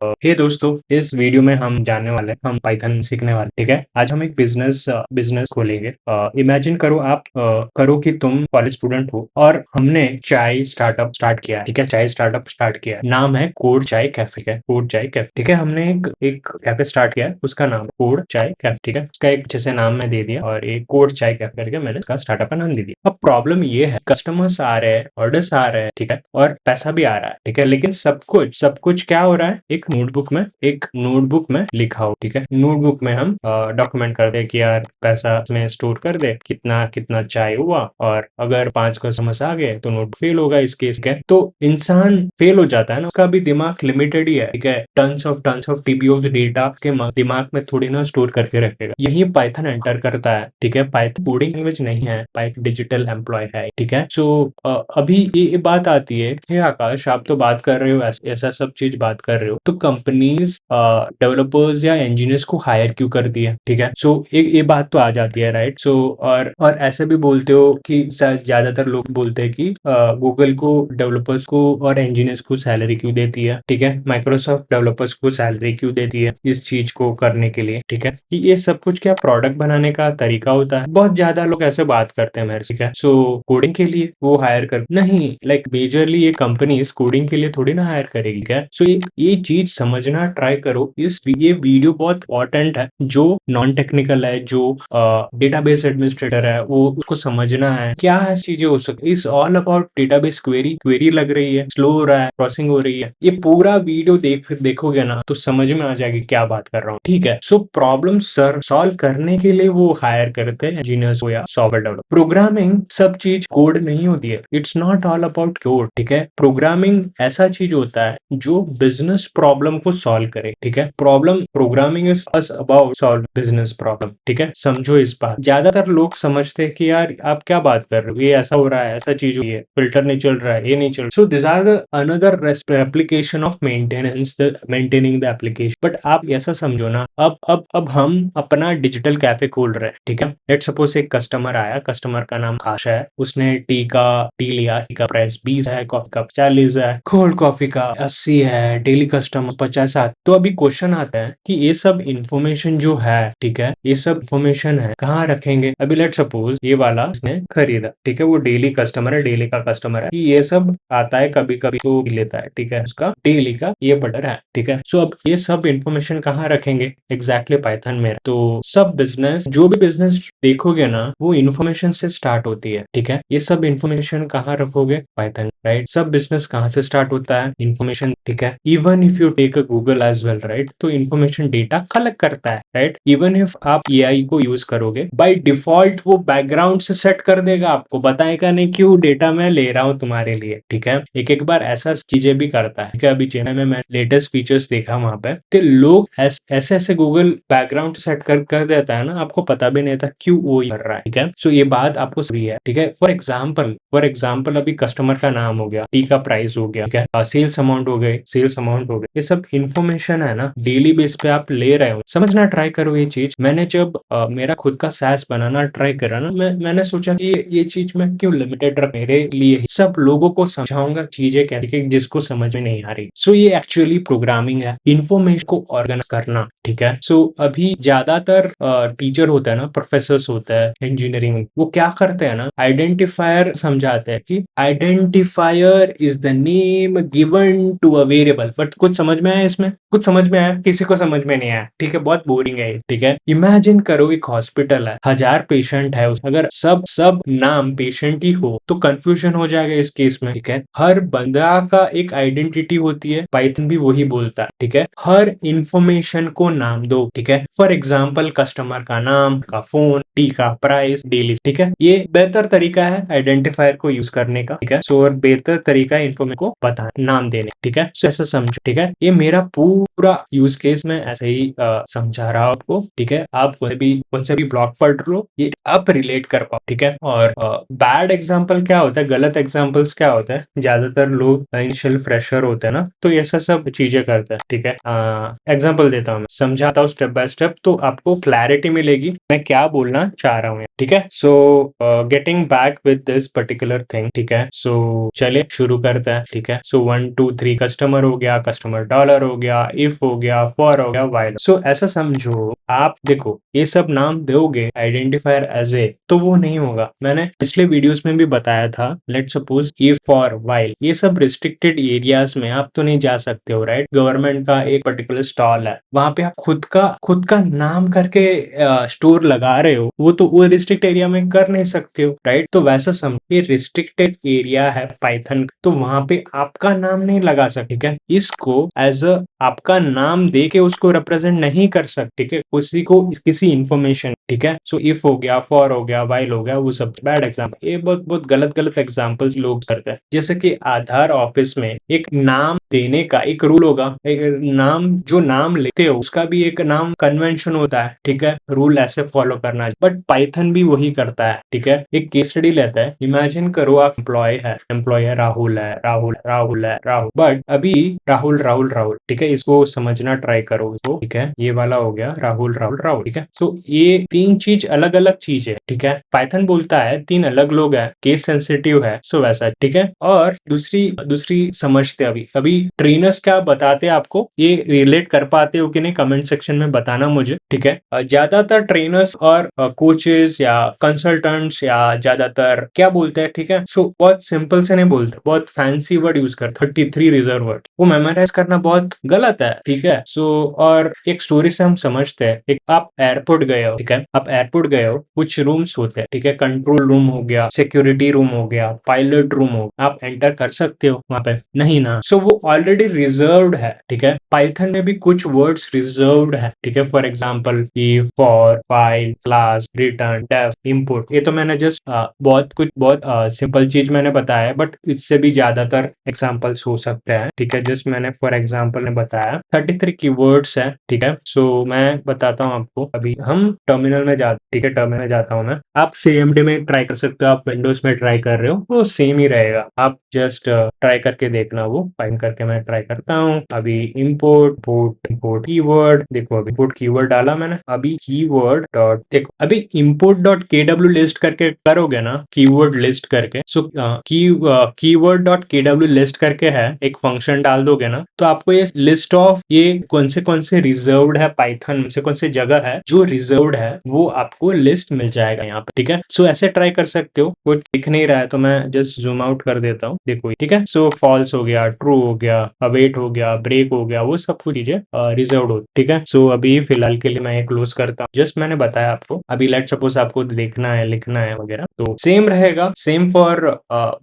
हे दोस्तों, इस वीडियो में हम जानने वाले हैं, हम पाइथन सीखने वाले, ठीक है। आज हम एक बिजनेस बिजनेस खोलेंगे। इमेजिन करो आप करो कि तुम कॉलेज स्टूडेंट हो और हमने चाय स्टार्टअप स्टार्ट किया है, ठीक है। चाय स्टार्टअप स्टार्ट किया है, नाम है कोड चाय कैफे, है कोड चाय कैफे, ठीक है। हमने एक एक कैफे स्टार्ट किया है, उसका नाम कोड चाय कैफे, ठीक है। उसका एक जैसे नाम मैं दे दिया और एक कोड चाय कैफे करके मैंने उसका स्टार्टअप का नाम दे दिया। अब प्रॉब्लम ये है, कस्टमर्स आ रहे हैं, ऑर्डर्स आ रहे हैं, ठीक है, और पैसा भी आ रहा है, ठीक है। लेकिन सब कुछ क्या हो रहा है, एक नोटबुक में लिखा हो, ठीक है। नोटबुक में हम डॉक्यूमेंट कर दे कि यार पैसा में स्टोर कर दे, कितना कितना चाय हुआ, और अगर 5 कस्टमर्स आ गए तो नोट फेल होगा इस केस के। तो इंसान फेल हो जाता है ना, उसका भी दिमाग लिमिटेड ही है, ठीक है। Tons of TB of data के दिमाग में थोड़ी ना स्टोर करके रखेगा। यही पाइथन एंटर करता है, ठीक है। पाइथन कोडिंग लैंग्वेज नहीं है, पाइथन डिजिटल एम्प्लॉय है, ठीक है। सो अभी ये बात आती है, हे आकाश, आप तो बात कर रहे हो ऐसा सब चीज बात कर रहे हो, तो कंपनीज डेवलपर्स या इंजीनियर्स को हायर क्यों करती है, ठीक है। सो एक ये बात तो आ जाती है, राइट। सो और ऐसे भी बोलते हो कि ज्यादातर लोग बोलते हैं कि गूगल को डेवलपर्स को और इंजीनियर्स को सैलरी क्यों देती है, ठीक है। माइक्रोसॉफ्ट डेवलपर्स को सैलरी क्यों देती है इस चीज को करने के लिए, ठीक है। कि ये सब कुछ क्या प्रोडक्ट बनाने का तरीका होता है। बहुत ज्यादा लोग ऐसे बात करते हैं मेरे से, ठीक है। सो कोडिंग के लिए वो हायर कर नहीं, लाइक मेजरली ये कंपनी कोडिंग के लिए थोड़ी ना हायर करेगी क्या। सो ये चीज समझना ट्राई करो। ये वीडियो बहुत इंपॉर्टेंट है, जो नॉन टेक्निकल है, जो डेटाबेस एडमिनिस्ट्रेटर है, वो उसको समझना है क्या ऐसी चीजें हो सकती। Is all about database query लग रही है, स्लो हो रहा है, प्रोसेसिंग हो रही है। ये पूरा वीडियो देखोगे ना तो समझ में आ जाएगी क्या बात कर रहा हूँ, ठीक है। सो प्रॉब्लम सॉल्व करने के लिए वो हायर करते हैं इंजीनियर्स को या सॉफ्टवेयर डेवलपर। प्रोग्रामिंग सब चीज कोड नहीं होती है, it's not all about code, ठीक है। प्रोग्रामिंग ऐसा चीज होता है जो बिजनेस प्रॉब्लम को सॉल्व करे, ठीक है। Programming is about solve business problem, ठीक है। समझो इस बात। ज्यादातर लोग समझते हैं कि यार आप क्या बात कर रहे हो, ये ऐसा हो रहा है, ऐसा चीज हुई है, फिल्टर नहीं चल रहा है, ये नहीं चल रहा। So this are the another application of maintaining the application. But आप ऐसा समझो ना, अब हम अपना डिजिटल कैफे खोल रहे हैं, ठीक है। लेट्स सपोज एक कस्टमर आया, कस्टमर का नाम आशा है, उसने टी लिया, टी का प्राइस 20 है, कॉफी का 40 है, कोल्ड कॉफी का 80 है, डेली कस्टमर 50 है। तो अभी क्वेश्चन आता है कि ये सब इंफॉर्मेशन जो है, ठीक है, ये सब इंफॉर्मेशन है कहाँ रखेंगे। अभी लेट सपोज ये वाला उसने खरीदा, ठीक है, वो डेली कस्टमर है, डेली का कस्टमर है, ये सब आता है कभी कभी तो लेता है, ठीक है, उसका डेली का ये बटर है, ठीक है। सो अब ये सब इंफॉर्मेशन कहाँ रखेंगे, एग्जैक्टली पाइथन में। तो सब बिजनेस, जो भी बिजनेस देखोगे ना, वो इन्फॉर्मेशन से स्टार्ट होती है, ठीक है। ये सब इन्फॉर्मेशन कहाँ रखोगे, पाइथन, राइट। सब बिजनेस कहाँ से स्टार्ट होता है, इन्फॉर्मेशन, ठीक है। Even if you take a Google as well, right, तो इन्फॉर्मेशन डेटा कलेक्ट करता है, राइट। इवन इफ आप एआई को यूज करोगे, बाय डिफॉल्ट वो बैकग्राउंड से सेट कर देगा, आपको बताएगा नहीं क्यों डेटा मैं ले रहा हूँ तुम्हारे लिए, ठीक है। एक बार ऐसा चीजें भी करता है, ठीक है। अभी चेन्नई में मैं लेटेस्ट फीचर्स देखा वहां पे, तो लोग ऐसे ऐसे गूगल बैकग्राउंड सेट कर देता है ना, आपको पता भी नहीं था क्यों वो कर रहा है, ठीक है। सो ये बात आपको सही है, ठीक है। फॉर एग्जाम्पल अभी कस्टमर का नाम हो गया, टी का प्राइस हो गया, ठीक है, सेल्स अमाउंट हो गए, ये सब इन्फॉर्मेशन है ना, डेली बेस पे आप ले रहे हो। समझना ट्राई करो ये चीज। मैंने जब मेरा खुद का सैस बनाना ट्राई करा ना, मैंने सोचा कि ये चीज मैं क्यों लिमिटेड रख, मेरे लिए ही सब लोगों को समझाऊंगा चीजें कैसे, जिसको समझ में नहीं आ रही। सो ये एक्चुअली प्रोग्रामिंग है, इन्फॉर्मेशन को ऑर्गेनाइज करना, ठीक है। सो अभी ज्यादातर टीचर होता है ना, प्रोफेसर होता है इंजीनियरिंग में, वो क्या करते हैं ना, आइडेंटिफायर समझाते हैं कि identifier is the name given to a variable. But कुछ समझ में आया इसमें, कुछ समझ में आया, किसी को समझ में नहीं आया, ठीक है। बहुत बोरिंग है, ठीक है। इमेजिन करो एक हॉस्पिटल है, 1000 पेशेंट है, अगर सब सब नाम पेशेंट ही हो तो कंफ्यूजन हो जाएगा इस केस में, ठीक है। हर बंदा का एक आइडेंटिटी होती है, पाइथन भी वही बोलता है, ठीक है। हर इंफॉर्मेशन को नाम दो, ठीक है। फॉर एग्जाम्पल कस्टमर का नाम, का फोन, टी का प्राइस, डेली, ठीक है। ये बेहतर तरीका है आइडेंटिफायर को यूज करने का, ठीक है। सो और बेहतर तरीका है इन्फॉर्मेशन को बताने, नाम देने, ठीक है। सो ऐसा समझो, ठीक है। ये मेरा पूरा यूज केस में ऐसे ही समझा रहा हूं आपको, ठीक है। आप कौन से भी ब्लॉग पढ़ लो, ये आप रिलेट कर पाओ, ठीक है। और बैड एग्जाम्पल क्या होता है, गलत एग्जाम्पल्स क्या होता है, ज्यादातर लोग इनिशियल फ्रेशर होते हैं ना, तो ऐसा सब चीजें करते हैं, ठीक है। एग्जाम्पल देता हूँ, मैं समझाता हूँ स्टेप बाय स्टेप, तो आपको क्लैरिटी मिलेगी मैं क्या बोलना चाह रहा हूँ, ठीक है। So getting back with this particular thing, ठीक है। सो चलिए शुरू करते हैं, ठीक है। सो 1 2 3 कस्टमर हो गया, कस्टमर डॉलर हो गया, इफ हो गया, फॉर हो गया, व्हाइल। सो ऐसा समझो, आप देखो ये सब नाम दोगे आइडेंटिफायर एज ए, तो वो नहीं होगा। मैंने पिछले वीडियोस में भी बताया था, let suppose if, for, while, ये सब रिस्ट्रिक्टेड एरियाज में आप तो नहीं जा सकते हो, राइट। गवर्नमेंट का एक पर्टिकुलर स्टॉल है, वहां पे आप खुद का नाम करके स्टोर लगा रहे हो, वो तो वो रिस्ट्रिक्ट एरिया में कर नहीं सकते हो, राइट। तो वैसा समझ, ये रिस्ट्रिक्टेड एरिया है पाइथन, तो वहां पे आपका नाम नहीं लगा सकते, ठीक है। इसको एज अ आपका नाम दे के उसको रिप्रेजेंट नहीं कर सकते, ठीक है, उसी को किसी इंफॉर्मेशन, ठीक है। सो इफ हो गया, फॉर हो गया, व्हाइल हो गया, वो सब बैड एग्जाम्पल, ये बहुत बहुत गलत गलत एग्जाम्पल्स लोग करते हैं। जैसे कि आधार ऑफिस में एक नाम देने का एक रूल होगा, एक नाम, जो नाम लेते हो उसका भी एक नाम कन्वेंशन होता है, ठीक है, रूल ऐसे फॉलो करना है। बट पाइथन भी वही करता है, ठीक है। एक केस स्टडी लेता है, इमेजिन करो आप एम्प्लॉय है, राहुल, बट अभी राहुल राहुल राहुल, ठीक है, इसको समझना ट्राई करो इसको, ठीक है। ये वाला हो गया राहुल राहुल राहुल, ठीक है। तो ये तीन चीज अलग अलग चीज है, ठीक है। पाइथन बोलता है तीन अलग लोग हैं, केस सेंसिटिव है, सो वैसा, ठीक है। और दूसरी दूसरी समझते, अभी ट्रेनर्स क्या बताते हैं आपको, ये रिलेट कर पाते हो कि नहीं, कमेंट सेक्शन में बताना मुझे, ठीक है। ज्यादातर ट्रेनर्स और कोचेस या कंसल्टेंट्स या ज्यादातर क्या बोलते हैं, ठीक है। सो बहुत सिंपल से नहीं बोलते, बहुत फैंसी वर्ड यूज करते, 33 रिजर्व वर्ड, वो मेमोराइज करना बहुत गलत है, ठीक है। सो और एक स्टोरी से हम समझते हैं, एक आप एयरपोर्ट गए हो, ठीक है, आप एयरपोर्ट गए हो, कुछ रूम्स होते हैं, ठीक है, कंट्रोल रूम हो गया, सिक्योरिटी रूम हो गया, पायलट रूम हो, आप एंटर कर सकते हो वहां पे, नहीं ना। सो वो ऑलरेडी रिजर्व्ड है, ठीक है। पाइथन में भी कुछ वर्ड्स रिजर्व्ड है, ठीक है। For example if, for, file, class, return, def, import, ये तो मैंने जस्ट बहुत सिंपल चीज मैंने बताया है, बट इससे भी ज्यादातर एग्जाम्पल्स हो सकते हैं, ठीक है। जस्ट मैंने फॉर एग्जाम्पल ने बताया 33 कीवर्ड्स है, ठीक है। सो मैं बताता हूँ आपको, अभी हम टर्मिनल में जाते, ठीक है, टर्मिनल में जाता हूँ मैं। आप CMD में ट्राई कर सकते हो, आप विंडोज में ट्राई कर रहे हो, वो सेम ही रहेगा, आप जस्ट ट्राई करके देखना, वो फाइंड करके मैं ट्राई करता हूँ। अभी इम्पोर्ट कीवर्ड, देखो अभी इम्पोर्ट कीवर्ड डाला मैंने, अभी कीवर्ड डॉट, देखो अभी इम्पोर्ट डॉट KW लिस्ट करके करोगे ना, कीवर्ड लिस्ट करके, सो कीवर्ड डॉट KW लिस्ट करके है, एक फंक्शन डाल दोगे ना, तो आपको ये लिस्ट ऑफ ये कौन से रिजर्व्ड है, पाइथन से कौन से जगह है जो रिजर्व्ड है, वो आपको लिस्ट मिल जाएगा यहाँ पे, ठीक है। सो ऐसे ट्राई कर सकते हो। वो दिख नहीं रहा है तो मैं जस्ट जूम आउट कर देता हूँ, देखो, ठीक है। सो फॉल्स हो गया, ट्रू हो गया, अवेट हो गया, ब्रेक हो गया, वो सब कुछ चीजें रिजर्व्ड हो, ठीक है। सो अभी फिलहाल के लिए मैं ये क्लोज करता हूँ, जस्ट मैंने बताया आपको। अभी लेट सपोज आपको देखना है, लिखना है वगैरह, तो सेम रहेगा, सेम फॉर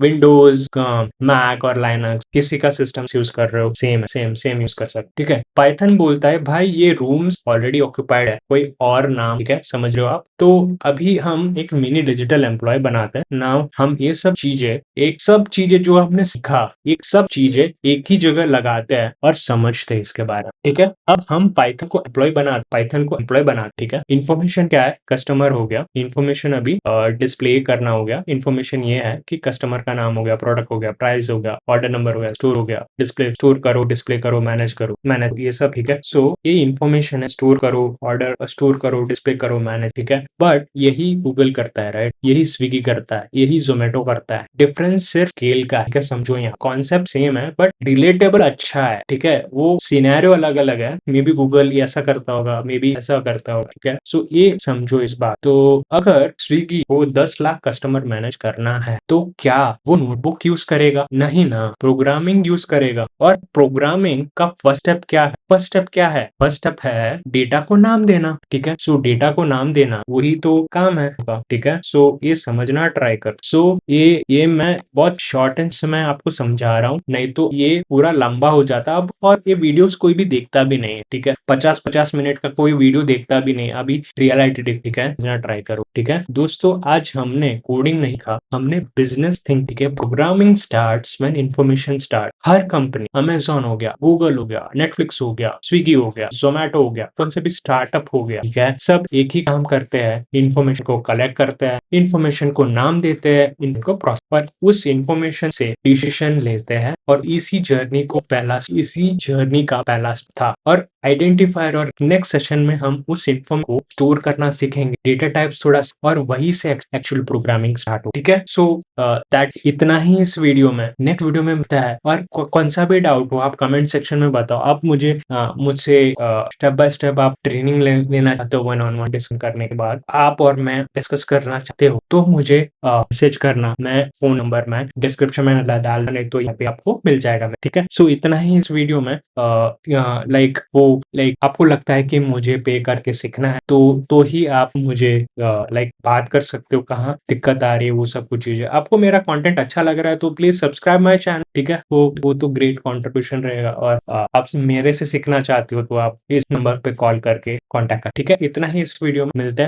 विंडोज, मैक और लाइनक्स, किसी का सिस्टम यूज कर रहे हो, सेम यूज कर सकते, ठीक है। पाइथन बोलता है भाई ये रूम्स ऑलरेडी ऑक्यूपाइड है, कोई और नाम, ठीक है, समझ रहे हो आप। तो अभी हम एक मिनी डिजिटल एम्प्लॉय बनाते हैं नाउ, हम ये सब चीजें जो हमने सीखा, एक सब चीजें एक ही जगह लगाते हैं और समझते हैं इसके बारे में, ठीक है। अब हम पाइथन को एम्प्लॉय बना, ठीक है। इन्फॉर्मेशन क्या है, कस्टमर हो गया, इन्फॉर्मेशन अभी डिस्प्ले करना हो गया। इन्फॉर्मेशन ये है कि कस्टमर का नाम हो गया, प्रोडक्ट हो गया, प्राइस हो गया, ऑर्डर नंबर हो गया, स्टोर हो गया, स्टोर करो, डिस्प्ले करो, मैनेज ये सब, ठीक है। सो ये इन्फॉर्मेशन है, स्टोर करो, ऑर्डर स्टोर करो, डिस्प्ले करो, मैनेज, ठीक है। बट यही गूगल करता है, राइट, यही स्विगी करता है, यही जोमेटो करता है। डिफरेंस सिर्फ स्केल का है, ठीक है, समझो, यहाँ कॉन्सेप्ट सेम है बट रिलेटेबल अच्छा है, ठीक है। वो सिनेरियो अलग अलग है, मे बी गूगल ऐसा करता होगा, मे बी ऐसा करता होगा, ठीक है। सो ये समझो इस बात। तो अगर स्विगी को 10 लाख कस्टमर मैनेज करना है, तो क्या वो नोटबुक यूज करेगा? नहीं ना, प्रोग्रामिंग यूज करेगा। और प्रोग्रामिंग का फर्स्ट स्टेप क्या है? फर्स्ट स्टेप है डेटा को नाम देना, ठीक है। सो डेटा को नाम देना वही तो काम है, ठीक है। सो ये समझना ट्राई कर। सो ये मैं बहुत शॉर्ट एंड से मैं आपको समझा रहा हूँ, नहीं तो ये पूरा लंबा हो जाता अब, और ये वीडियोस कोई भी देखता भी नहीं है, ठीक है। 50-50 मिनट का कोई वीडियो देखता भी नहीं अभी, रियलिटी, ठीक है, ट्राई करो, ठीक है। दोस्तों आज हमने कोडिंग नहीं कहा, हमने बिजनेस थिंक, ठीक है। Programming starts when information start. Her company, Amazon हो गया, गूगल हो गया, नेटफ्लिक्स हो गया, स्विगी हो गया, जोमेटो हो गया, कौन से भी स्टार्टअप हो गया, ठीक है, सब एक ही काम करते हैं, इंफॉर्मेशन को कलेक्ट करते हैं, इंफॉर्मेशन को नाम देते हैं, इनको प्रोसेस और उस इन्फॉर्मेशन से डिसीजन लेते हैं, और इसी जर्नी का पहला था। और आइडेंटिफायर और नेक्स्ट सेशन में हम उस इन्फॉर्म को स्टोर करना सीखेंगे, डेटा टाइप्स थोड़ा, और वही से एक्चुअल प्रोग्रामिंग स्टार्ट हो। ठीक है, सो दैट इतना ही इस वीडियो में। नेक्स्ट वीडियो में मिलता है, और कौन सा भी डाउट हो आप कमेंट सेक्शन में बताओ। आप मुझसे स्टेप बाय स्टेप आप ट्रेनिंग लेना चाहते हो, वन ऑन वन डिस्कस करने के बाद आप और मैं डिस्कस करना चाहते हो, तो मुझे मैसेज करना। मैं फोन नंबर मैं डिस्क्रिप्शन में डाल, नहीं तो यहाँ पे आपको मिल जाएगा। ठीक है, सो इतना ही इस वीडियो में। लाइक आपको लगता है कि मुझे पे करके सीखना है, तो ही आप मुझे बात कर सकते हो, कहाँ दिक्कत आ रही है, वो सब कुछ चीजें। आपको मेरा कंटेंट अच्छा लग रहा है तो प्लीज सब्सक्राइब माय चैनल। ठीक है, वो तो ग्रेट कंट्रीब्यूशन रहेगा। और आप मेरे से सीखना चाहते हो तो आप इस नंबर पे कॉल करके कांटेक्ट कर। ठीक है, इतना ही इस वीडियो में। मिलते हैं